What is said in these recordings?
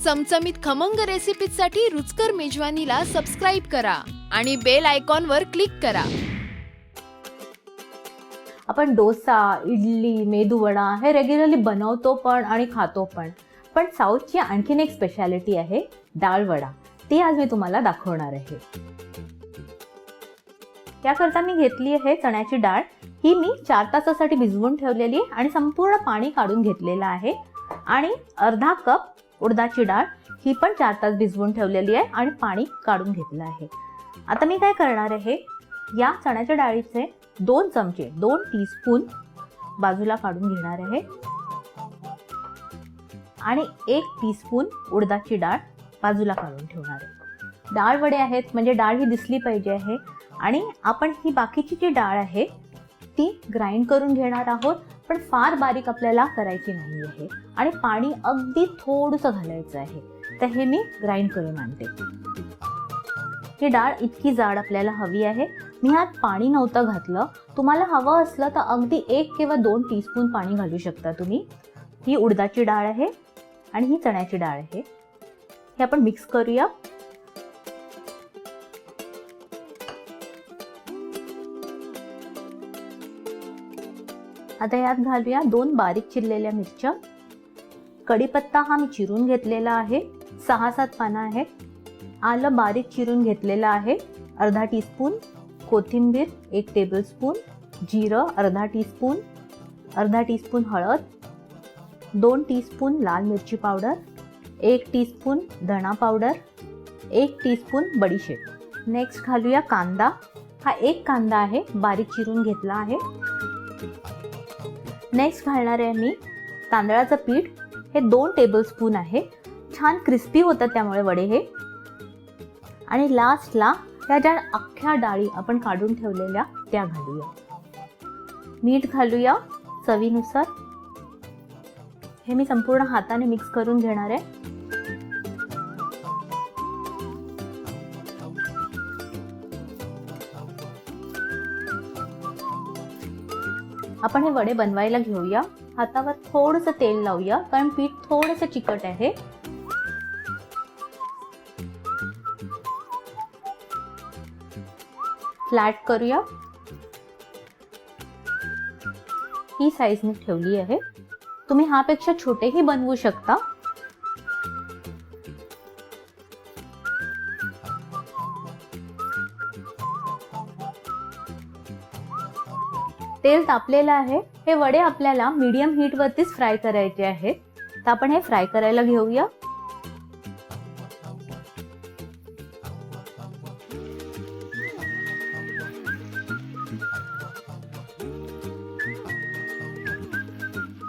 चमचमीत खमंग रेसिपीसाठी रुचकर मेजवानीला सबस्क्राइब करा आणि बेल आयकॉनवर क्लिक करा. आपण डोसा, इडली, मेदूवडा हे रेग्युलरली बनवतो पण आणि खातो पण साऊथची आणखीन एक स्पेशालिटी आहे डाळ वडा. ती आज मी तुम्हाला दाखवणार आहे. त्याकरता मी घेतली आहे चण्याची डाळ. ही मी 4 तासासाठी भिजवून ठेवलेली आहे आणि संपूर्ण पाणी काढून घेतलेलं आहे. आणि अर्धा कप उडदाची डाळ, ही पण 4 तास भिजवून ठेवलेली आहे आणि पाणी काढून घेतलं आहे. आता मी काय करणार आहे, या चण्याच्या डाळीचे 2 चमचे 2 टीस्पून बाजूला काढून घेणार आहे आणि 1 टीस्पून उडदाची डाळ बाजूला काढून ठेवणार आहे. डाळ वडे आहेत म्हणजे डाळ ही दिसली पाहिजे आहे. आणि आपण ही बाकीची जी डाळ आहे ती ग्राइंड करून घेणार आहोत, पण फार बारीक आपल्याला करायची नाही आहे आणि पाणी अगदी थोडंसं घालायचं आहे. तर हे मी ग्राइंड करून आणते. ही डाळ इतकी जाड आपल्याला हवी आहे. मी ह्यात पाणी नव्हतं घातलं. तुम्हाला हवं असलं तर अगदी 1 किंवा 2 टीस्पून पाणी घालू शकता तुम्ही. ही उडदाची डाळ आहे आणि ही चण्याची डाळ आहे. हे आपण मिक्स करूया. आता यात घालूया 2 बारीक चिरलेल्या मिरच्या. कढीपत्ता हा मी चिरून घेतलेला आहे, 6-7 पानं आहेत. आलं बारीक चिरून घेतलेलं आहे, अर्धा टीस्पून. कोथिंबीर 1 टेबलस्पून. जिरं अर्धा टीस्पून. अर्धा टीस्पून हळद. 2 टीस्पून लाल मिरची पावडर. 1 टीस्पून धणा पावडर. 1 टीस्पून बडीशेप. नेक्स्ट घालूया कांदा. हा 1 कांदा आहे, बारीक चिरून घेतला आहे. नेक्स्ट घालणार आहे मी तांदळाचं पीठ. हे 2 टेबलस्पून आहे. छान क्रिस्पी होतात त्यामुळे वडे हे. आणि लास्टला ह्या ज्या अख्ख्या डाळी आपण काढून ठेवलेल्या त्या घालूया. मीठ घालूया चवीनुसार. हे मी संपूर्ण हाताने मिक्स करून घेणार आहे. आपण हे वडे बनवायला घेऊया. हातावर थोडंसं तेल लावूया कारण पीठ थोडंसं चिकट आहे. फ्लॅट करूया. ही साईज मी ठेवली आहे. तुम्ही ह्यापेक्षा छोटेही बनवू शकता. तेल तापलेलं आहे. हे वडे आपल्याला मीडियम हीट वरतीच फ्राय करायचे आहेत. तर आपण हे फ्राय करायला घेऊया.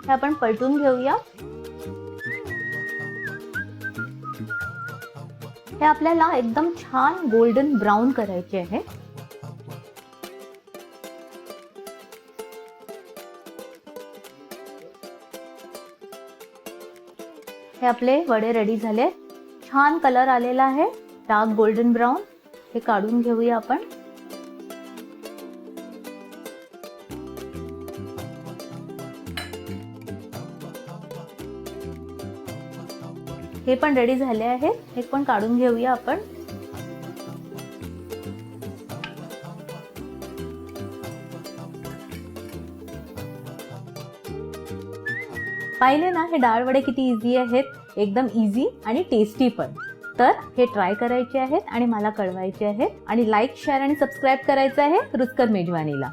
हे आपण पलटून घेऊया. हे आपल्याला एकदम छान गोल्डन ब्राऊन करायचे आहे. हे आपले वडे रेडी झाले. छान कलर आलेला आहे, डार्क गोल्डन ब्राऊन. हे काढून घेऊया आपण. हे पण रेडी झाले आहे. हे पण काढून घेऊया आपण. पाहिले ना हे डाळ वडे किती इझी आहेत, एकदम इझी आणि टेस्टी पण. तर हे ट्राय करायचे आहेत आणि मला कळवायचे आहेत. आणि लाईक, शेअर आणि सबस्क्राईब करायचं आहे रुचकर मेजवानीला.